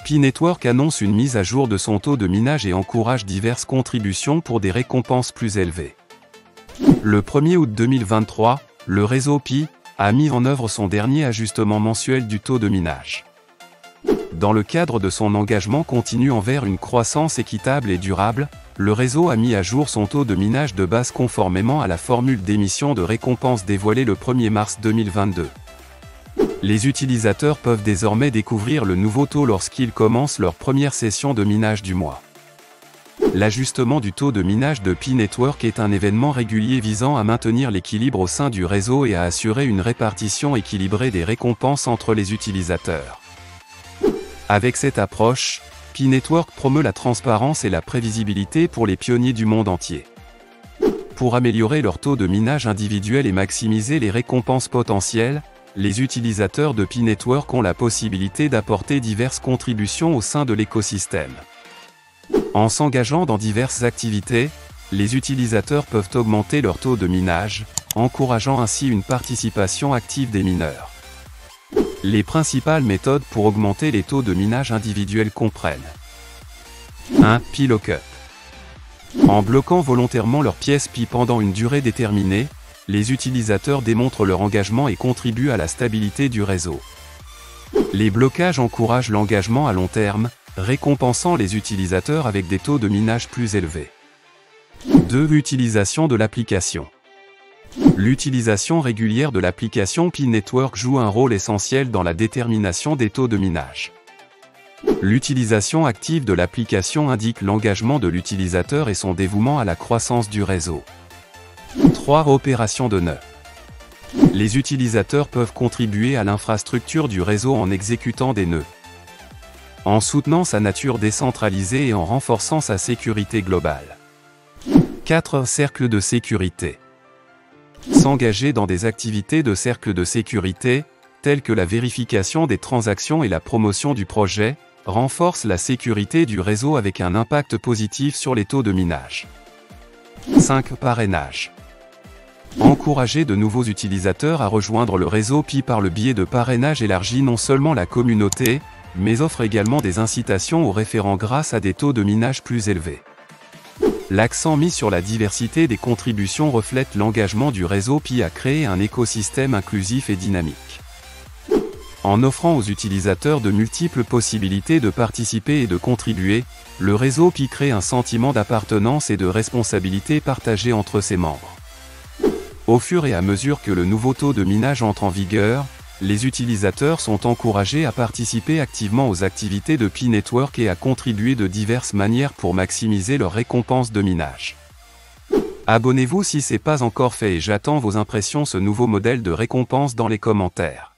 Pi Network annonce une mise à jour de son taux de minage et encourage diverses contributions pour des récompenses plus élevées. Le 1er août 2023, le réseau Pi a mis en œuvre son dernier ajustement mensuel du taux de minage. Dans le cadre de son engagement continu envers une croissance équitable et durable, le réseau a mis à jour son taux de minage de base conformément à la formule d'émission de récompense dévoilée le 1er mars 2022. Les utilisateurs peuvent désormais découvrir le nouveau taux lorsqu'ils commencent leur première session de minage du mois. L'ajustement du taux de minage de Pi Network est un événement régulier visant à maintenir l'équilibre au sein du réseau et à assurer une répartition équilibrée des récompenses entre les utilisateurs. Avec cette approche, Pi Network promeut la transparence et la prévisibilité pour les pionniers du monde entier. Pour améliorer leur taux de minage individuel et maximiser les récompenses potentielles, les utilisateurs de Pi Network ont la possibilité d'apporter diverses contributions au sein de l'écosystème. En s'engageant dans diverses activités, les utilisateurs peuvent augmenter leur taux de minage, encourageant ainsi une participation active des mineurs. Les principales méthodes pour augmenter les taux de minage individuels comprennent 1. Pi Lockup. En bloquant volontairement leur pièce Pi pendant une durée déterminée, les utilisateurs démontrent leur engagement et contribuent à la stabilité du réseau. Les blocages encouragent l'engagement à long terme, récompensant les utilisateurs avec des taux de minage plus élevés. 2. Utilisation de l'application. L'utilisation régulière de l'application Pi Network joue un rôle essentiel dans la détermination des taux de minage. L'utilisation active de l'application indique l'engagement de l'utilisateur et son dévouement à la croissance du réseau. 3. Opération de nœuds. Les utilisateurs peuvent contribuer à l'infrastructure du réseau en exécutant des nœuds, en soutenant sa nature décentralisée et en renforçant sa sécurité globale. 4. Cercle de sécurité. S'engager dans des activités de cercle de sécurité, telles que la vérification des transactions et la promotion du projet, renforce la sécurité du réseau avec un impact positif sur les taux de minage. 5. Parrainage. Encourager de nouveaux utilisateurs à rejoindre le réseau Pi par le biais de parrainage élargit non seulement la communauté, mais offre également des incitations aux référents grâce à des taux de minage plus élevés. L'accent mis sur la diversité des contributions reflète l'engagement du réseau Pi à créer un écosystème inclusif et dynamique. En offrant aux utilisateurs de multiples possibilités de participer et de contribuer, le réseau Pi crée un sentiment d'appartenance et de responsabilité partagée entre ses membres. Au fur et à mesure que le nouveau taux de minage entre en vigueur, les utilisateurs sont encouragés à participer activement aux activités de Pi Network et à contribuer de diverses manières pour maximiser leurs récompenses de minage. Abonnez-vous si ce n'est pas encore fait et j'attends vos impressions sur ce nouveau modèle de récompense dans les commentaires.